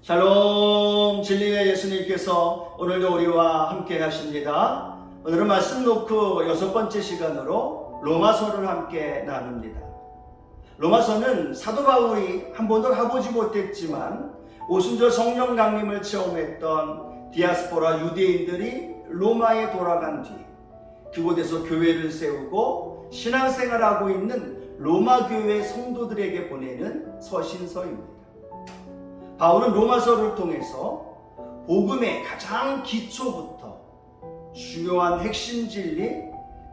샬롬. 진리의 예수님께서 오늘도 우리와 함께 하십니다. 오늘은 말씀 놓고 6번째 시간으로 로마서를 함께 나눕니다. 로마서는 사도 바울이 한 번도 가보지 못했지만 오순절 성령 강림을 체험했던 디아스포라 유대인들이 로마에 돌아간 뒤 그곳에서 교회를 세우고 신앙생활하고 있는 로마 교회 성도들에게 보내는 서신서입니다. 바울은 로마서를 통해서 복음의 가장 기초부터 중요한 핵심 진리,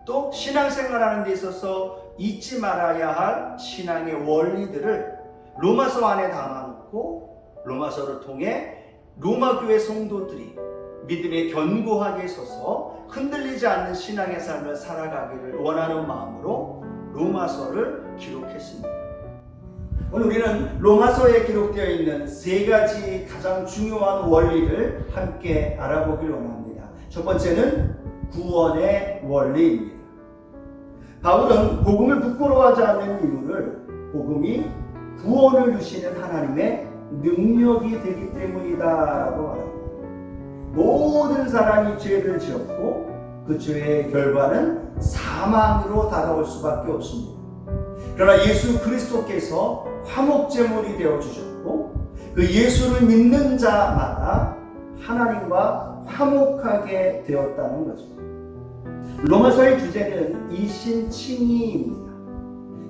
또 신앙생활하는 데 있어서 잊지 말아야 할 신앙의 원리들을 로마서 안에 담아놓고 로마서를 통해 로마 교회 성도들이 믿음에 견고하게 서서 흔들리지 않는 신앙의 삶을 살아가기를 원하는 마음으로 로마서를 기록했습니다. 오늘 우리는 로마서에 기록되어 있는 3가지 가장 중요한 원리를 함께 알아보길 원합니다. 첫 번째는 구원의 원리입니다. 바울은 복음을 부끄러워하지 않는 이유를 복음이 구원을 주시는 하나님의 능력이 되기 때문이다라고 말합니다. 모든 사람이 죄를 지었고 그 죄의 결과는 사망으로 다가올 수밖에 없습니다. 그러나 예수 그리스도께서 화목제물이 되어주셨고 그 예수를 믿는 자마다 하나님과 화목하게 되었다는 거죠. 로마서의 주제는 이신칭의입니다.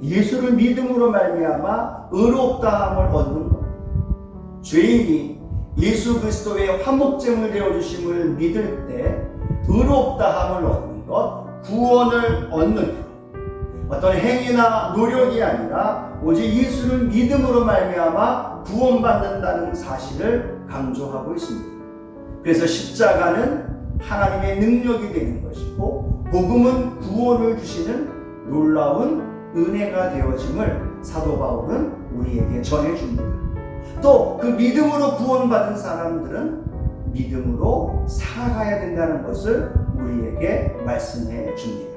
예수를 믿음으로 말미암아 의롭다함을 얻는 것. 죄인이 예수 그리스도의 화목제물 되어주심을 믿을 때 의롭다함을 얻는 것, 구원을 얻는 것. 어떤 행위나 노력이 아니라 오직 예수를 믿음으로 말미암아 구원받는다는 사실을 강조하고 있습니다. 그래서 십자가는 하나님의 능력이 되는 것이고 복음은 구원을 주시는 놀라운 은혜가 되어짐을 사도 바울은 우리에게 전해줍니다. 또 그 믿음으로 구원받은 사람들은 믿음으로 살아가야 된다는 것을 우리에게 말씀해 줍니다.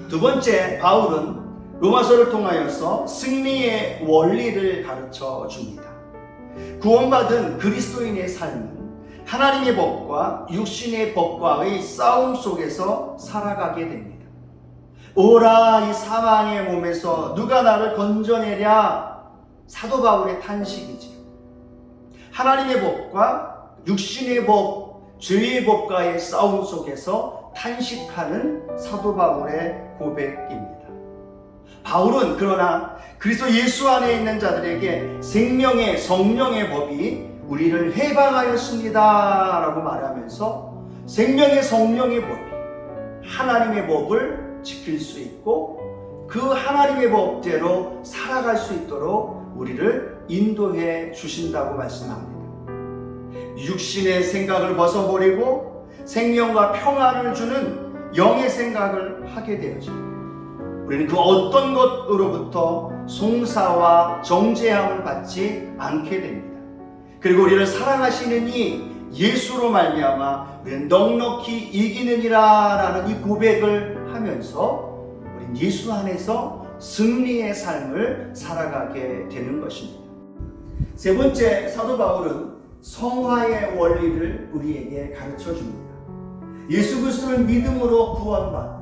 두 번째, 바울은 로마서를 통하여서 승리의 원리를 가르쳐 줍니다. 구원받은 그리스도인의 삶은 하나님의 법과 육신의 법과의 싸움 속에서 살아가게 됩니다. 오라 이 사망의 몸에서 누가 나를 건져내랴. 사도 바울의 탄식이지요. 하나님의 법과 육신의 법, 죄의 법과의 싸움 속에서 탄식하는 사도 바울의 고백입니다. 바울은 그러나 그리스도 예수 안에 있는 자들에게 생명의 성령의 법이 우리를 해방하였습니다 라고 말하면서 생명의 성령의 법이 하나님의 법을 지킬 수 있고 그 하나님의 법대로 살아갈 수 있도록 우리를 인도해 주신다고 말씀합니다. 육신의 생각을 벗어버리고 생명과 평안을 주는 영의 생각을 하게 되어집니다. 우리는 그 어떤 것으로부터 송사와 정죄함을 받지 않게 됩니다. 그리고 우리를 사랑하시는 이 예수로 말미암아 우리는 넉넉히 이기느니라 라는 이 고백을 하면서 우리는 예수 안에서 승리의 삶을 살아가게 되는 것입니다. 세 번째, 사도 바울은 성화의 원리를 우리에게 가르쳐 줍니다. 예수 그리스도를 믿음으로 구원받고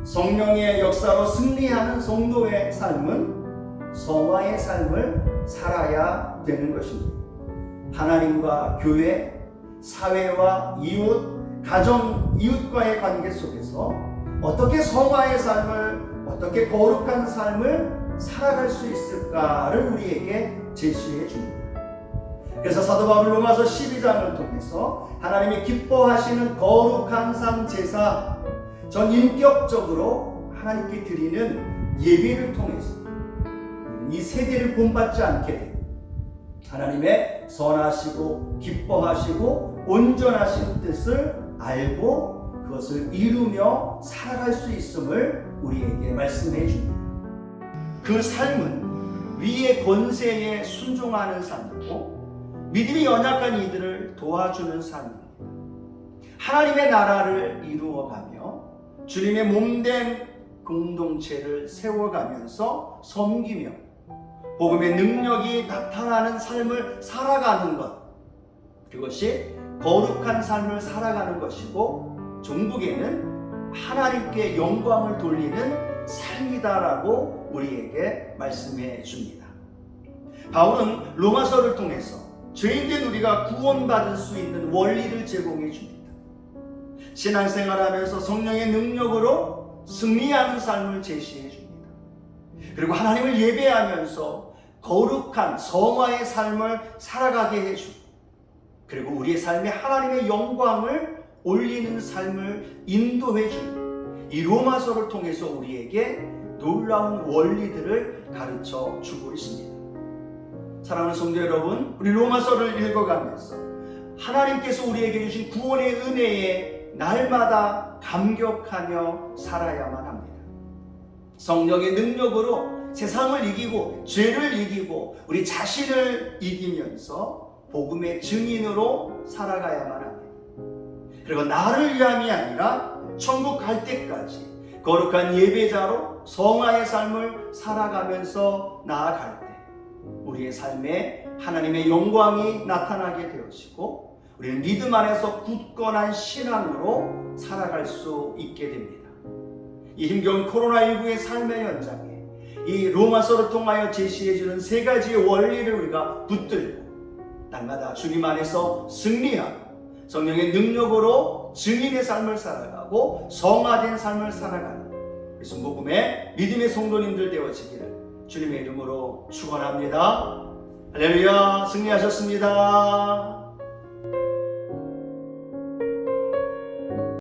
성령의 역사로 승리하는 성도의 삶은 성화의 삶을 살아야 되는 것입니다. 하나님과 교회, 사회와 이웃, 가정, 이웃과의 관계 속에서 어떻게 성화의 삶을, 어떻게 거룩한 삶을 살아갈 수 있을까를 우리에게 제시해 줍니다. 그래서 사도 바울 로마서 12장을 통해서 하나님이 기뻐하시는 거룩한 삶 제사, 전 인격적으로 하나님께 드리는 예배를 통해서 이 세대를 본받지 않게 되고 하나님의 선하시고 기뻐하시고 온전하신 뜻을 알고 그것을 이루며 살아갈 수 있음을 우리에게 말씀해 줍니다. 그 삶은 위의 권세에 순종하는 삶이고 믿음이 연약한 이들을 도와주는 삶입니다. 하나님의 나라를 이루어가며 주님의 몸된 공동체를 세워가면서 섬기며 복음의 능력이 나타나는 삶을 살아가는 것, 그것이 거룩한 삶을 살아가는 것이고 종국에는 하나님께 영광을 돌리는 삶이다라고 우리에게 말씀해 줍니다. 바울은 로마서를 통해서 죄인된 우리가 구원받을 수 있는 원리를 제공해 줍니다. 신앙생활하면서 성령의 능력으로 승리하는 삶을 제시해 줍니다. 그리고 하나님을 예배하면서 거룩한 성화의 삶을 살아가게 해주고, 그리고 우리의 삶에 하나님의 영광을 올리는 삶을 인도해 주는 이 로마서를 통해서 우리에게 놀라운 원리들을 가르쳐 주고 있습니다. 사랑하는 성도 여러분, 우리 로마서를 읽어가면서 하나님께서 우리에게 주신 구원의 은혜에 날마다 감격하며 살아야만 합니다. 성령의 능력으로 세상을 이기고 죄를 이기고 우리 자신을 이기면서 복음의 증인으로 살아가야만 합니다. 그리고 나를 위함이 아니라 천국 갈 때까지 거룩한 예배자로 성화의 삶을 살아가면서 나아갈 때 우리의 삶에 하나님의 영광이 나타나게 되어지고 우리는 믿음 안에서 굳건한 신앙으로 살아갈 수 있게 됩니다. 이 힘겨운 코로나19의 삶의 현장에 이 로마서를 통하여 제시해주는 세 가지의 원리를 우리가 붙들고 날마다 주님 안에서 승리하고 성령의 능력으로 증인의 삶을 살아가고 성화된 삶을 살아가는 순복음의 믿음의 성도님들 되어지기를 주님의 이름으로 축원합니다. 할렐루야, 승리하셨습니다.